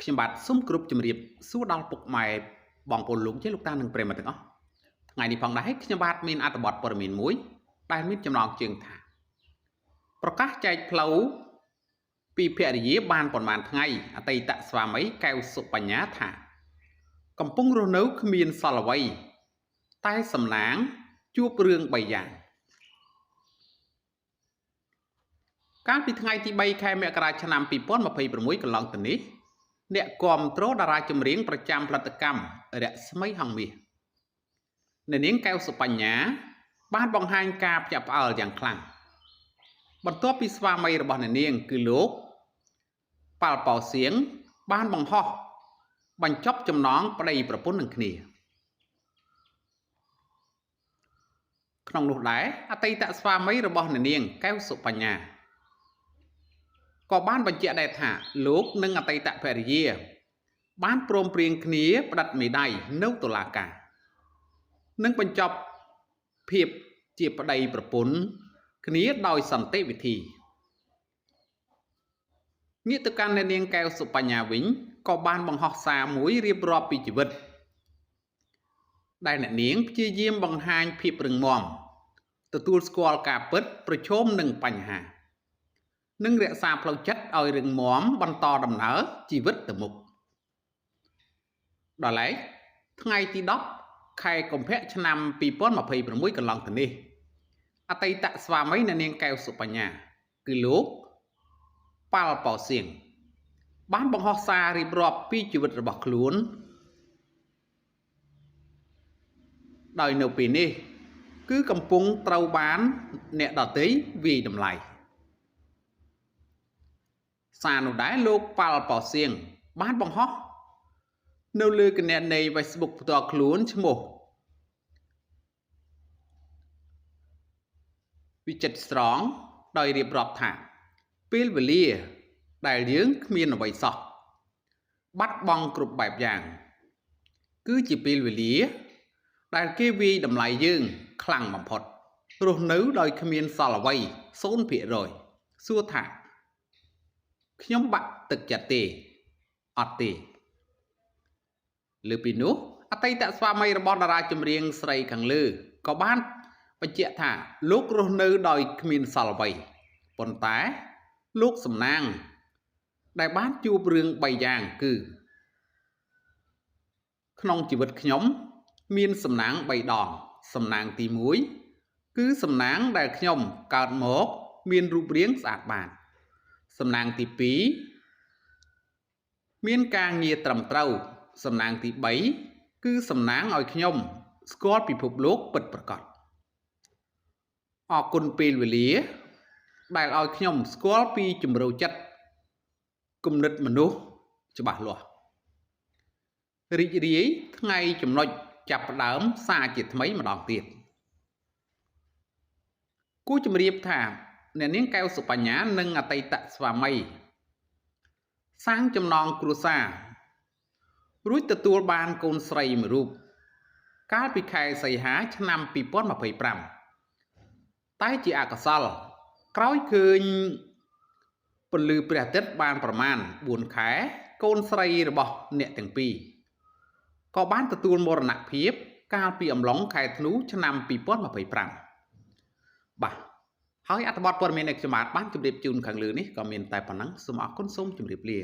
ខ្ញុំបាទសូមគោរពជំរាបសួរដល់ពុកម៉ែបងប្អូនលោកជាលោកតានិងប្រិយមិត្តទាំងអស់ថ្ងៃនេះផងដែរខ្ញុំបាទមានអត្ថបទព័ត៌មានមួយដែលមានចំណងជើងថាប្រកាសចែកផ្លូវពីភរិយាបានប្រមាណថ្ងៃអតីតស្វាមីកែវសុបញ្ញាថាកំពុងរស់នៅគ្មានសល់អ្វីតែសំណាងជួបរឿង3យ៉ាងកាលពីថ្ងៃទី3ខែមករាឆ្នាំ2026កន្លងទៅនេះអ្នកគាំទ្រតារាចម្រៀងប្រចាំផលិតកម្មរស្មីហង្សមាសអ្នកនាងកែវសុបញ្ញាបានបង្ហាញការភ្ញាក់ផ្អើលយ៉ាងខ្លាំងបន្ទាប់ពីស្វាមីរបស់អ្នកនាងគឺលោកប៉ាល់ប៉ោសៀងបានបង្ហោះបញ្ចប់ចំណងប្តីប្រពន្ធនឹងគ្នាក្នុងនោះដែរអតីតស្វាមីរបស់អ្នកនាងកែវសុបញ្ញាក៏បានបញ្ជាក់ដែរថាលោកនិងអតីតភរិយាបានព្រមព្រៀងគ្នាផ្តិតមេដៃនៅតុលាការនិងបញ្ចប់ភាពជាប្តីប្រពន្ធគ្នាដោយសន្តិវិធីងាកទៅកាន់អ្នកនាងកែវសុបញ្ញាវិញក៏បានបង្ហោះសារមួយរៀបរាប់ពីជីវិតដែលអ្នកនាងព្យាយាមបង្ហាញភាពរឹងមាំទទួលស្គាល់ការពិតប្រឈមនឹងបញ្ហានិងរក្សាផ្លូវចិត្តឲ្យរឹងមាំបន្តដំណើរជីវិតទៅមុខដល់ឡែកថ្ងៃទី10ខែកុម្ភៈឆ្នាំ2026កន្លងទៅនេះអតីតស្វាមីអ្នកនាងកែវសុបញ្ញាគឺលោកប៉ាល់ប៉ោសៀងបានបង្ហោះសាររៀបរាប់ពីជីវិតរបស់ខ្លួនដោយនៅពេលនេះគឺកំពុងត្រូវបានអ្នកដទៃវាយតម្លៃសារនោះដែរលោកប៉ាល់ប៉ោសៀងបានបង្ហោះនៅលើគណនី Facebook ផ្ទាល់ខ្លួនឈ្មោះវិចិត្រស្រងដោយរៀបរាប់ថាពេលវេលាដែលយើងគ្មានអ្វីសោះបាត់បង់គ្រប់បែបយ៉ាងគឺជាពេលវេលាដែលគេវាយតម្លៃយើងខ្លាំងបំផុតរស់នៅដោយគ្មានសល់អ្វី 0% សួរថាខ្ញុំបាក់ទឹកចិត្តទេអត់ទេលើពីនោះអតីតស្វាមីរបស់តារាចម្រៀងស្រីខាងលើក៏បានបញ្ជាក់ថាលោករស់នៅដោយគ្មានសល់អ្វីប៉ុន្តែលោកសំណាងដែលបានជួបរឿង3យ៉ាងគឺក្នុងជីវិតខ្ញុំមានសំណាង3ដងសំណាងទី1គឺសំណាងដែលខ្ញុំកើតមកមានរូបរាងស្អាតបាតសំណាងទី2មានការងារត្រឹមត្រូវសំណាងទី3គឺសំណាងឲ្យខ្ញុំស្គាល់ពិភពលោកពិតប្រាកដអរគុណពេលវេលាដែលឲ្យខ្ញុំស្គាល់ពីជំរឿចិត្តគំនិតមនុស្សច្បាស់លាស់រីករាយថ្ងៃចំណុចចាប់ផ្ដើមសារជាថ្មីម្ដងទៀតគូជំរាបថាអ្នកនាងកែវសុបញ្ញានិងអតីតស្វាមីសាងចំណងគ្រួសាររួចទទួលបានកូនស្រីមួយរូបកាលពីខែសីហាឆ្នាំ2025តែជាអកុសលក្រោយឃើញពន្លឺព្រះអាទិត្យបានប្រមាណ4ខែកូនស្រីរបស់អ្នកទាំងពីរក៏បានទទួលមរណភាពកាលពីអំឡុងខែធ្នូឆ្នាំ2025បាទហើយអត្ថបទព័ត៌មាននៃខ្ញុំបានជម្រាបជូនខាងលើនេះក៏មានតែប៉ុណ្ណឹងសូមអរគុណសូមជម្រាបលា